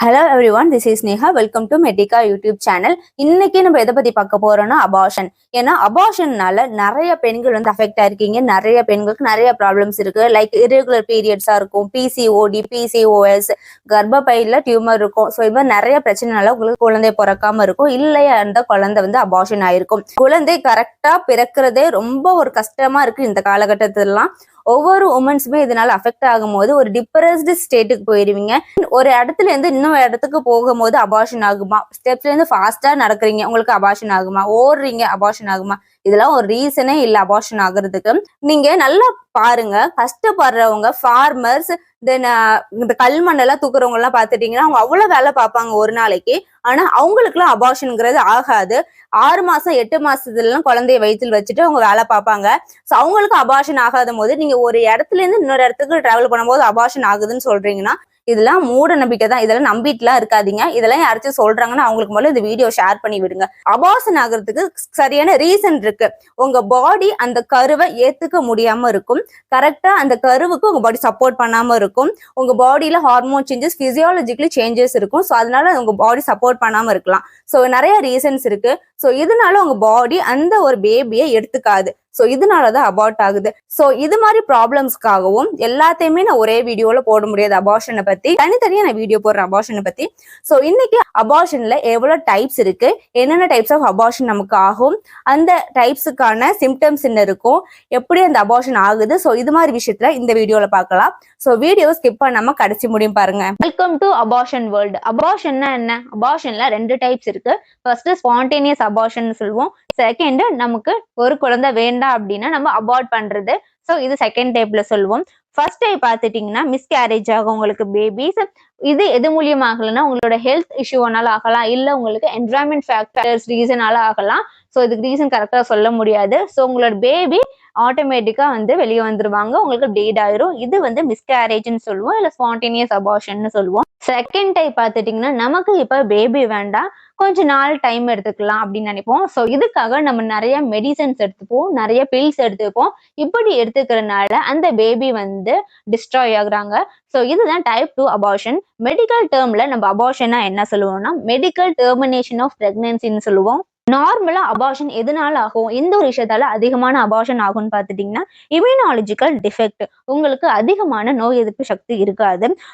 Hello everyone, this is Neha. Welcome to Medica YouTube channel. இன்னைக்கு நம்ம எதை பத்தி பார்க்க போறோம்னா அபார்ஷன். ஏன்னா அபார்ஷன்னால நிறைய பெண்கள் வந்து அஃபெக்ட் ஆயிருக்கீங்க. நிறைய பெண்களுக்கு நிறைய ப்ராப்ளம்ஸ் இருக்கு. லைக் irregular periodsஆ இருக்கும், PCOD, PCOS, கர்ப்பப்பையில டியூமர் இருக்கும். ஸோ இது மாதிரி நிறைய பிரச்சனைனால உங்களுக்கு குழந்தை பிறக்காம இருக்கும். இல்லையா அந்த குழந்தை வந்து அபார்ஷன் ஆயிருக்கும். குழந்தை கரெக்டா பிறக்கிறதே ரொம்ப ஒரு கஷ்டமா இருக்கு இந்த காலகட்டத்திலாம். ஒவ்வொரு உமன்ஸுமே இதனால அஃபெக்ட் ஆகும்போது ஒரு டிப்ரெஸ்டு ஸ்டேட்டுக்கு போயிருவீங்க. ஒரு இடத்துல இருந்து இன்னொரு இடத்துக்கு போகும்போது அபார்ஷன் ஆகுமா? ஸ்டெப்ஸ்ல இருந்து ஃபாஸ்டா நடக்கிறீங்க, உங்களுக்கு அபார்ஷன் ஆகுமா? ஓடுறீங்க, அபார்ஷன் ஆகுமா? இதெல்லாம் ஒரு ரீசனே இல்ல அபார்ஷன் ஆகுறதுக்கு. நீங்க நல்லா பாருங்க, கஷ்டப்படுறவங்க, ஃபார்மர்ஸ், தென் இந்த கல்மண்ணெல்லாம் தூக்குறவங்க எல்லாம் பாத்துட்டீங்கன்னா அவங்க அவ்வளவு வேலை பார்ப்பாங்க ஒரு நாளைக்கு. ஆனா அவங்களுக்கு எல்லாம் அபார்ஷன்ங்கிறது ஆகாது. 6 மாசம் 8 மாசத்துல எல்லாம் குழந்தைய வயிற்றில் வச்சுட்டு அவங்க வேலை பார்ப்பாங்க. சோ அவங்களுக்கு அபார்ஷன் ஆகாத போது நீங்க ஒரு இடத்துல இருந்து இன்னொரு இடத்துக்கு டிராவல் பண்ணும்போது அபார்ஷன் ஆகுதுன்னு சொல்றீங்கன்னா இதெல்லாம் மூட நம்பிக்கை தான். இதெல்லாம் நம்பிட்டுலாம் இருக்காதீங்க. இதெல்லாம் யாராச்சும் சொல்றாங்கன்னா அவங்களுக்கு முதல்ல இந்த வீடியோ ஷேர் பண்ணி விடுங்க. அபார்ஷன் ஆகுறதுக்கு சரியான ரீசன் இருக்கு. உங்க பாடி அந்த கருவை ஏத்துக்க முடியாம இருக்கும். கரெக்டா அந்த கருவுக்கு உங்க பாடி சப்போர்ட் பண்ணாம இருக்கும். உங்க பாடியில ஹார்மோன் சேஞ்சஸ், பிசியாலஜிக்கலி சேஞ்சஸ் இருக்கும். ஸோ அதனால உங்க பாடி சப்போர்ட் பண்ணாம இருக்கலாம். ஸோ நிறைய ரீசன்ஸ் இருக்கு. ஸோ இதனால உங்க பாடி அந்த ஒரு பேபியை எடுத்துக்காது. ஸோ இதனாலதான் அபார்ட் ஆகுது. ஸோ இது மாதிரி ப்ராப்ளம்ஸ்க்காகவும் எல்லாத்தையுமே நான் ஒரே வீடியோல போட முடியாது. அபார்ஷனை பத்தி தனித்தனியா நான் வீடியோ போடுறேன் அபார்ஷனை பத்தி. ஸோ இன்னைக்கு அபார்ஷன்ல எவ்வளவு டைப்ஸ் இருக்கு, என்னென்ன டைப்ஸ் ஆஃப் அபார்ஷன் நமக்கு ஆகும், அந்த டைப்ஸுக்கான சிம்டம்ஸ் என்ன இருக்கும், எப்படி அந்த அபார்ஷன் ஆகுது. ஸோ இது மாதிரி விஷயத்துல இந்த வீடியோல பார்க்கலாம். ஸோ வீடியோ ஸ்கிப் பண்ணாம கடைசி முடியும் பாருங்க. Welcome to abortion world. அபார்ஷன்னா என்ன? அபார்ஷன்ல 2 டைப்ஸ் இருக்கு. ஃபர்ஸ்ட் ஸ்பான்டேனியஸ் அபார்ஷன் சொல்லுவோம். செகண்ட் நமக்கு ஒரு குழந்தை வேண்டாம் அப்படின்னா நம்ம அபார்ட் பண்றது. ஸோ இது செகண்ட் டைப்ல சொல்லுவோம். ஃபர்ஸ்ட் டைப் பார்த்துட்டீங்கன்னா மிஸ்கேரேஜ் ஆகும் உங்களுக்கு பேபிஸ். இது எது மூலியமா ஆகலன்னா உங்களோட ஹெல்த் இஷ்யூனால ஆகலாம், இல்ல உங்களுக்கு என்விரான்மெண்ட் ஃபேக்டர்ஸ் ரீசனால ஆகலாம். ஸோ இதுக்கு ரீசன் கரெக்டா சொல்ல முடியாது. ஸோ உங்களோட பேபி ஆட்டோமேட்டிக்கா வந்து வெளியே வந்துருவாங்க, உங்களுக்கு டீட் ஆயிரும். இது வந்து மிஸ்கேரேஜ்னு சொல்லுவோம், இல்ல ஸ்பான்டேனியஸ் அபார்ஷன் சொல்லுவோம். செகண்ட் டைப் பார்த்துட்டீங்கன்னா நமக்கு இப்ப பேபி வேண்டாம், கொஞ்ச நாள் டைம் எடுத்துக்கலாம் அப்படின்னு நினைப்போம். ஸோ இதுக்காக நம்ம நிறைய மெடிசன்ஸ் எடுத்துப்போம், நிறைய பில்ஸ் எடுத்துப்போம். இப்படி எடுத்துக்கிறதுனால அந்த பேபி வந்து டிஸ்ட்ராய் ஆகுறாங்க. ஸோ இதுதான் டைப் 2 அபார்ஷன். மெடிக்கல் டேர்ம்ல நம்ம அபார்ஷனா என்ன சொல்லுவோம்னா மெடிக்கல் டெர்மினேஷன் ஆஃப் பிரெக்னன்சின்னு சொல்லுவோம். நார்மலா அபார்ஷன் எதனால ஆகும், எந்த ஒரு விஷயத்தால அதிகமான அபார்ஷன் ஆகும்னு பார்த்துட்டீங்கன்னா இம்யூனாலஜிக்கல் டிஃபெக்ட். உங்களுக்கு அதிகமான நோய் எதிர்ப்பு சக்தி இருக்காது,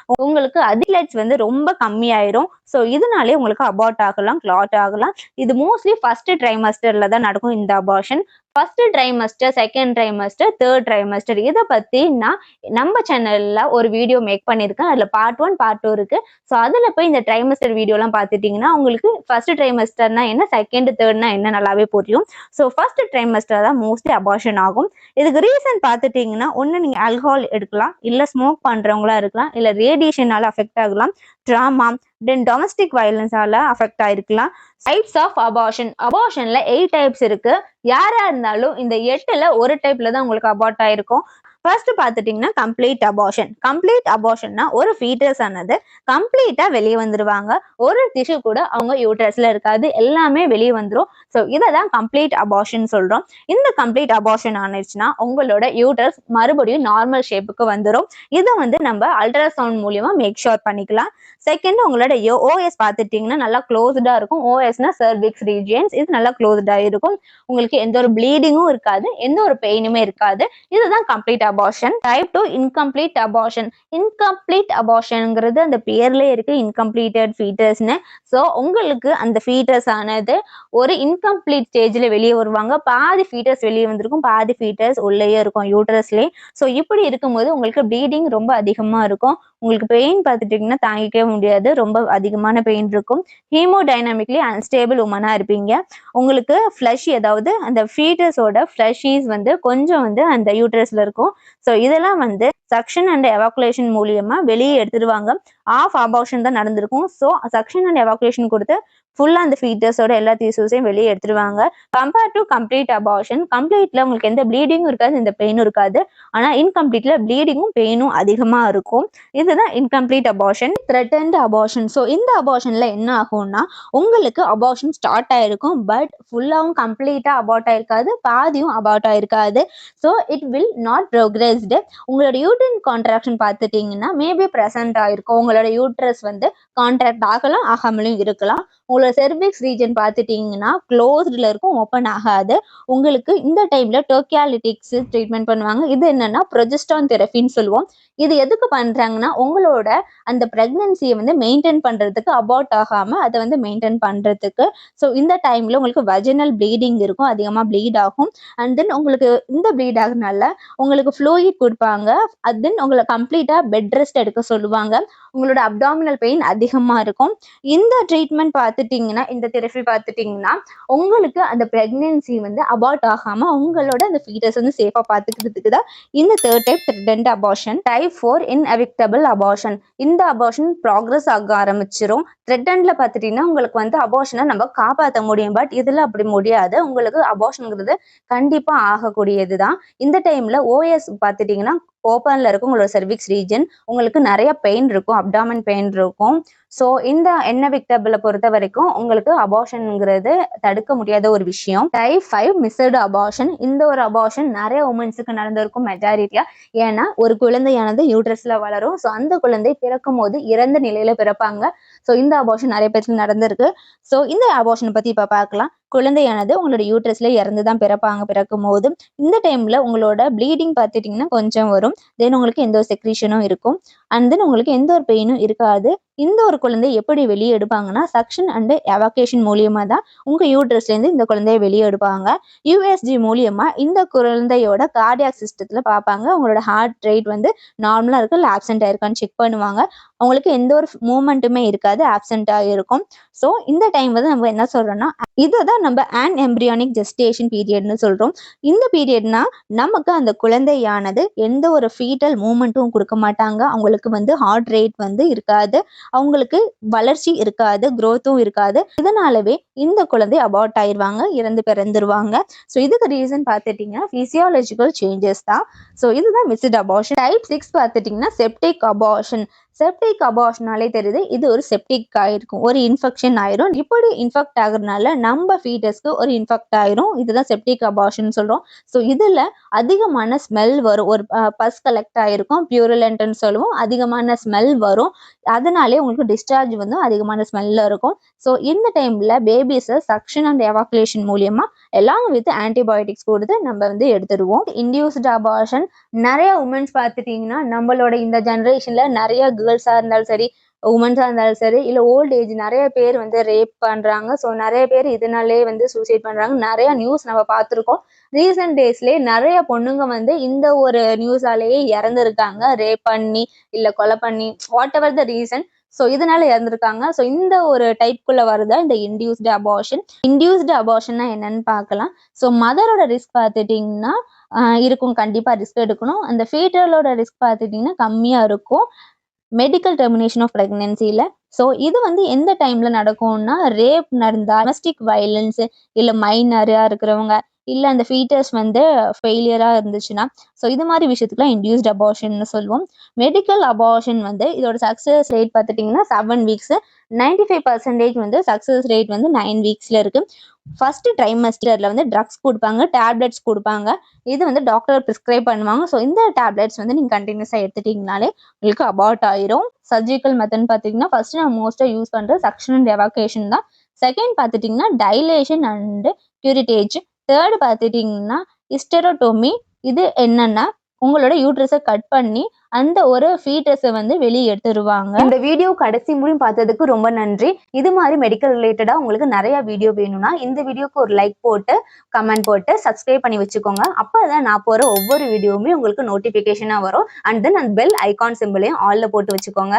உங்களுக்கு அதிலட்ஸ் வந்து ரொம்ப கம்மியாயிரும். ஸோ இதனாலே உங்களுக்கு அபார்ட் ஆகலாம், கிளாட் ஆகலாம். இது மோஸ்ட்லி ஃபர்ஸ்ட் ட்ரைமஸ்டர்ல தான் நடக்கும் இந்த abortion. First trimester, second trimester, third trimester, இதை பத்தி நான் நம்ம சேனல்ல ஒரு வீடியோ மேக் பண்ணியிருக்கேன். அதுல பார்ட் 1 பார்ட் 2 இருக்கு. ஸோ அதுல போய் இந்த ட்ரைமஸ்டர் வீடியோ எல்லாம் பார்த்துட்டீங்கன்னா உங்களுக்கு ஃபர்ஸ்ட் ட்ரைமஸ்டர்னா என்ன, செகண்ட் தேர்ட்னா என்ன நல்லாவே புரியும். ஸோ ஃபர்ஸ்ட் ட்ரைமஸ்டர் தான் மோஸ்ட்லி அபார்ஷன் ஆகும். இதுக்கு ரீசன் பார்த்துட்டீங்கன்னா ஒன்னு நீங்க ஆல்கஹால் எடுக்கலாம், இல்ல ஸ்மோக் பண்றவங்களா இருக்கலாம், இல்ல ரேடியேஷனால அஃபெக்ட் ஆகலாம், ட்ராமா, தென் டொமஸ்டிக் வயலன்ஸால அஃபெக்ட் ஆயிருக்கலாம். Types of abortion. அபார்ஷன்ல 8 டைப்ஸ் இருக்கு. யாரா இருந்தாலும் இந்த 8ல ஒரு டைப்ல தான் உங்களுக்கு அபார்ட் ஆயிருக்கும். ஃபர்ஸ்ட் பார்த்துட்டீங்கன்னா கம்ப்ளீட் அபார்ஷன். கம்ப்ளீட் அபார்ஷன்னா ஒரு ஃபீட்டஸ் ஆனது கம்ப்ளீட்டா வெளியே வந்துருவாங்க. ஒரு டிஷ்யூ கூட அவங்க யூட்ரஸ்ல இருக்காது, எல்லாமே வெளியே வந்துடும். ஸோ இதை தான் கம்ப்ளீட் அபார்ஷன் சொல்றோம். இந்த கம்ப்ளீட் அபார்ஷன் ஆனிச்சுன்னா உங்களோட யூட்ரஸ் மறுபடியும் நார்மல் ஷேப்புக்கு வந்துடும். இதை வந்து நம்ம அல்ட்ராசவுண்ட் மூலியமா மேக் ஷூர் பண்ணிக்கலாம். செகண்ட் உங்களோட ஓஎஸ் பார்த்துட்டீங்கன்னா நல்லா க்ளோஸ்டா இருக்கும். ஓஎஸ்னா சர்விக்ஸ் ரீஜியன்ஸ், இது நல்லா க்ளோஸ்டா இருக்கும். உங்களுக்கு எந்த ஒரு ப்ளீடிங்கும் இருக்காது, எந்த ஒரு பெயினுமே இருக்காது. இதுதான் complete abortion. Type 2 incomplete abortion. Incomplete அபார்ஷன்ங்கிறது அந்த பேர்லயே இருக்கு, இன்கம்ப்ளீட்டட் ஃபீட்டஸ்னு. ஸோ உங்களுக்கு அந்த ஃபீட்டஸ் ஆனது ஒரு இன்கம்ப்ளீட் ஸ்டேஜ்ல வெளியே வருவாங்க. பாதி ஃபீட்டஸ் வெளியே வந்திருக்கும், பாதி ஃபீட்டஸ் உள்ளேயே இருக்கும் யூட்ரஸ்லேயே. ஸோ இப்படி இருக்கும்போது உங்களுக்கு ப்ளீடிங் ரொம்ப அதிகமா இருக்கும். உங்களுக்கு பெயின் பார்த்துட்டீங்கன்னா தாங்கிக்கவே முடியாது, ரொம்ப அதிகமான பெயின் இருக்கும். ஹீமோடைனமிக்லி அன்ஸ்டேபிள் உமனா இருப்பீங்க. உங்களுக்கு ஃப்ளஷ், அதாவது அந்த ஃபீட்டஸோட ஃப்ளஷீஸ் வந்து கொஞ்சம் வந்து அந்த யூட்ரஸ்ல இருக்கும். ஸோ இதெல்லாம் வந்து சக்ஷன் அண்ட் எவாக்குலேஷன் மூலியமா வெளியே எடுத்துடுவாங்க. ஆஃப் அபார்ஷன் தான் நடந்திருக்கும். ஸோ சக்ஷன் அண்ட் எவாக்குலேஷன் கொடுத்து ஃபுல்லா அந்த ஃபீட்டஸோட எல்லா டிஷ்யூஸையும் வெளியே எடுத்துடுவாங்க. கம்பேர் டு கம்ப்ளீட் அபார்ஷன், கம்ப்ளீட்ல உங்களுக்கு எந்த ப்ளீடிங்கும் இருக்காது, எந்த பெயினும் இருக்காது. ஆனா இன்கம்ப்ளீட்ல ப்ளீடிங்கும் பெயினும் அதிகமா இருக்கும். இது இதுதான் incomplete abortion, threatened abortion. So இந்த அபார்ஷன்ல என்ன ஆகும்னா உங்களுக்கு அபார்ஷன் ஸ்டார்ட் ஆயிருக்கும், பட் ஃபுல்லாகவும் கம்ப்ளீட்டா அபார்ட் ஆயிருக்காது, பாதியும் அபார்ட் ஆயிருக்காது. So it will not progressed. உங்களோட யூட்ரின் கான்ட்ராக்ஷன் பார்த்துட்டீங்கன்னா மேபி ப்ரெசென்ட் ஆயிருக்கும். உங்களோட யூட்ரஸ் வந்து கான்ட்ராக்ட் ஆகலாம், ஆகாமலும் இருக்கலாம். உங்களோட செர்விக்ஸ் ரீஜன் பார்த்துட்டீங்கன்னா க்ளோஸ்டில் இருக்கும், ஓப்பன் ஆகாது. உங்களுக்கு இந்த டைம்ல டோக்கியாலிட்டிக்ஸ் ட்ரீட்மெண்ட் பண்ணுவாங்க. இது என்னன்னா ப்ரொஜெஸ்டான் தெரபின்னு சொல்லுவோம். இது எதுக்கு பண்றாங்கன்னா உங்களோட அந்த பிரெக்னன்சியை வந்து மெயின்டைன் பண்றதுக்கு, அபார்ட் ஆகாம அதை வந்து மெயின்டைன் பண்றதுக்கு. ஸோ இந்த டைம்ல உங்களுக்கு வஜினல் ப்ளீடிங் இருக்கும், அதிகமா ப்ளீட் ஆகும். அண்ட் தென் உங்களுக்கு இந்த ப்ளீட் ஆகுறதுனால உங்களுக்கு ஃப்ளூயிட் கொடுப்பாங்க. அண்ட் தென் உங்களை கம்ப்ளீட்டா பெட் ரெஸ்ட் எடுக்க சொல்லுவாங்க. உங்களோட அப்டாமினல் பெயின் அதிகமா இருக்கும். இந்த ட்ரீட்மெண்ட் பார்த்துட்டீங்கன்னா, இந்த தெரபி பார்த்துட்டீங்கன்னா உங்களுக்கு அந்த பிரெக்னன்சி வந்து அபார்ட் ஆகாம உங்களோட அந்த ஃபீட்டஸ் வந்து சேஃபா பார்த்துக்கிறதுக்கு தான் இந்த third type threatened abortion. Type 4 inevitable abortion. இந்த அபார்ஷன் ப்ராக்ரஸ் ஆக ஆரம்பிச்சிரும். த்ரெட்டன்ட்ல பார்த்துட்டீங்கன்னா உங்களுக்கு வந்து அபார்ஷனை நம்ம காப்பாற்ற முடியும், பட் இதுல அப்படி முடியாது. உங்களுக்கு அபார்ஷன்ங்கிறது கண்டிப்பா ஆகக்கூடியது தான். இந்த டைம்ல ஓஎஸ் பார்த்துட்டீங்கன்னா ஓப்பன்ல இருக்கும் உங்களோட செர்விக்ஸ் ரீஜன். உங்களுக்கு நிறைய பெயின் இருக்கும், அப்டாமன் பெயின் இருக்கும். ஸோ இந்த இன்எவிக்டபிளை பொறுத்த வரைக்கும் உங்களுக்கு அபார்ஷன்ங்கிறது தடுக்க முடியாத ஒரு விஷயம். Type 5 missed abortion. இந்த ஒரு அபார்ஷன் நிறைய உமன்ஸுக்கு நடந்திருக்கும் மெஜாரிட்டியா. ஏன்னா ஒரு குழந்தையானது யூட்ரஸ்ல வளரும். ஸோ அந்த குழந்தை பிறக்கும் போது இறந்த நிலையில பிறப்பாங்க. ஸோ இந்த அபார்ஷன் நிறைய பேருக்கு நடந்திருக்கு. ஸோ இந்த அபார்ஷனை பத்தி இப்ப பார்க்கலாம். குழந்தையானது உங்களோட யூட்ரஸ்ல இறந்துதான் பிறப்பாங்க. பிறக்கும் போது இந்த டைம்ல உங்களோட ப்ளீடிங் பார்த்துட்டீங்கன்னா கொஞ்சம் வரும். தென் உங்களுக்கு எந்த ஒரு செக்ரீஷனும் இருக்கும். அண்ட் தென் உங்களுக்கு எந்த ஒரு பெயினும் இருக்காது. இந்த ஒரு குழந்தை எப்படி வெளியே எடுப்பாங்கன்னா சக்ஷன் அண்ட் எவாகேஷன் மூலியமா தான் உங்க யூட்ரஸ்ல இருந்து இந்த குழந்தைய வெளியே எடுப்பாங்க. யூஎஸ்ஜி மூலியமா இந்த குழந்தையோட கார்டியாக் சிஸ்டத்துல பார்ப்பாங்க. உங்களோட ஹார்ட் ரேட் வந்து நார்மலா இருக்கு, இல்லை ஆப்சென்ட் ஆயிருக்கான்னு செக் பண்ணுவாங்க. அவங்களுக்கு எந்த ஒரு மூமெண்ட்டுமே இருக்காது, ஆப்சென்டா இருக்கும். ஸோ இந்த டைம் வந்து நம்ம என்ன சொல்றோம்னா இதுதான் நம்ம ஆன் எம்பிரியானிக் ஜெஸ்டேஷன் பீரியட்னு சொல்றோம். இந்த பீரியட்னா நமக்கு அந்த குழந்தையானது எந்த ஒரு ஃபீட்டல் மூமெண்ட்டும் கொடுக்க மாட்டாங்க. அவங்களுக்கு வந்து ஹார்ட் ரேட் வந்து இருக்காது, அவங்களுக்கு வளர்ச்சி இருக்காது, growth-ம் இருக்காது. இதனாலவே இந்த குழந்தை அபார்ட் ஆயிருவாங்க, இறந்து பிறந்துருவாங்க. ஸோ இதுக்கு ரீசன் பார்த்துட்டீங்கன்னா பிசியாலஜிக்கல் சேஞ்சஸ் தான். ஸோ இதுதான் மிஸ்டு அபார்ஷன். டைப் 6 பார்த்துட்டீங்கன்னா செப்டிக் அபார்ஷன். செப்டிக் அபார்ஷனாலே தெரியுது, இது ஒரு செப்டிக் ஆயிருக்கும், ஒரு இன்ஃபெக்ஷன் ஆயிரும். இப்படி இன்ஃபெக்ட் ஆகுறதுனால நம்ம ஃபீட்டஸ்க்கு ஒரு இன்ஃபெக்ட் ஆயிரும். இதுதான் செப்டிக் அபார்ஷன் சொல்றோம். ஸோ இதுல அதிகமான ஸ்மெல் வரும், ஒரு பஸ் கலெக்ட் ஆயிருக்கும், பியூரலண்ட்னு சொல்லுவோம். அதிகமான ஸ்மெல் வரும், அதனாலே உங்களுக்கு டிஸ்சார்ஜ் வந்து அதிகமான ஸ்மெல்ல இருக்கும். ஸோ இந்த டைம்ல பேபிஸை சக்ஷன் அண்ட் எவாக்குலேஷன் மூலியமா எல்லாம் வித் ஆன்டிபயோட்டிக்ஸ் கொடுத்து நம்ம வந்து எடுத்துடுவோம். இன்டியூஸ்டு அபார்ஷன் நிறைய உமன்ஸ் பார்த்துட்டீங்கன்னா நம்மளோட இந்த ஜெனரேஷன்ல நிறைய கேர்ள்ஸா இருந்தாலும் சரி, உமன்ஸா இருந்தாலும் சரி, இல்ல ஓல்ட் ஏஜ் நிறைய பேர் வந்து ரேப் பண்றாங்க. ஸோ நிறைய பேர் இதனாலே வந்து சூசைட் பண்றாங்க. நிறைய நியூஸ் நம்ம பார்த்துருக்கோம். ரீசெண்ட் டேஸ்லேயே நிறைய பொண்ணுங்க வந்து இந்த ஒரு நியூஸாலேயே இறந்துருக்காங்க, ரேப் பண்ணி இல்ல கொலை பண்ணி, what ever the reason. So இதனால இறந்துருக்காங்க. ஸோ இந்த ஒரு டைப்குள்ள வருதா இந்த இன்டியூஸ்டு அபார்ஷன். இன்டியூஸ்டு அபார்ஷன்னா என்னன்னு பார்க்கலாம். ஸோ மதரோட ரிஸ்க் பார்த்துட்டீங்கன்னா இருக்கும், கண்டிப்பா ரிஸ்க் எடுக்கணும். அந்த ஃபீட்டலோட ரிஸ்க் பார்த்துட்டீங்கன்னா கம்மியா இருக்கும் மெடிக்கல் டெர்மினேஷன் ஆஃப் பிரெக்னன்சில. ஸோ இது வந்து எந்த டைம்ல நடக்கும்னா ரேப் நடந்தா, டொமஸ்டிக் வயலன்ஸ், இல்ல மைனரா இருக்கிறவங்க, இல்ல அந்த ஃபீட்டஸ் வந்து ஃபெயிலியரா இருந்துச்சுன்னா, ஸோ இது மாதிரி விஷயத்துக்குலாம் இன்டியூஸ்ட் அபார்ஷன் சொல்லுவோம். மெடிக்கல் அபார்ஷன் வந்து இதோட சக்சஸ் ரேட் பார்த்துட்டீங்கன்னா 7 weeks, 95% வந்து சக்சஸ் ரேட் வந்து 9 weeksல இருக்கு. ஃபர்ஸ்ட் ட்ரைமஸ்டர்ல வந்து ட்ரக்ஸ் கொடுப்பாங்க, டேப்லெட்ஸ் கொடுப்பாங்க. இது வந்து டாக்டர் பிரிஸ்கிரைப் பண்ணுவாங்க. ஸோ இந்த டேப்லெட்ஸ் வந்து நீங்க கண்டினியூஸா எடுத்துட்டீங்கனாலே உங்களுக்கு அபார்ட் ஆயிரும். சர்ஜிக்கல் மெத்தட் பார்த்தீங்கன்னா ஃபர்ஸ்ட் நான் மோஸ்டா யூஸ் பண்றது சக்ஷன் அண்ட் எவாக்குவேஷன் தான். செகண்ட் பார்த்துட்டீங்கன்னா டைலேஷன் அண்ட் கியூரிட்டேஜ். தேர்ட் பார்த்துட்டீங்கன்னா ஹிஸ்டெரோட்டோமி. இது என்னன்னா உங்களோட யூட்ரஸை கட் பண்ணி அந்த ஒரு ஃபீட்டஸை வந்து வெளியே எடுத்துருவாங்க. இந்த வீடியோ கடைசி முடியும் பார்த்ததுக்கு ரொம்ப நன்றி. இது மாதிரி மெடிக்கல் ரிலேட்டடா உங்களுக்கு நிறைய வீடியோ வேணும்னா இந்த வீடியோக்கு ஒரு லைக் போட்டு கமெண்ட் போட்டு சப்ஸ்கிரைப் பண்ணி வச்சுக்கோங்க. அப்பதான் நான் போற ஒவ்வொரு வீடியோவுமே உங்களுக்கு நோட்டிபிகேஷனா வரும். அண்ட் தென் அந்த பெல் ஐகான் சிம்பிளையும் ஆல்ல போட்டு வச்சுக்கோங்க.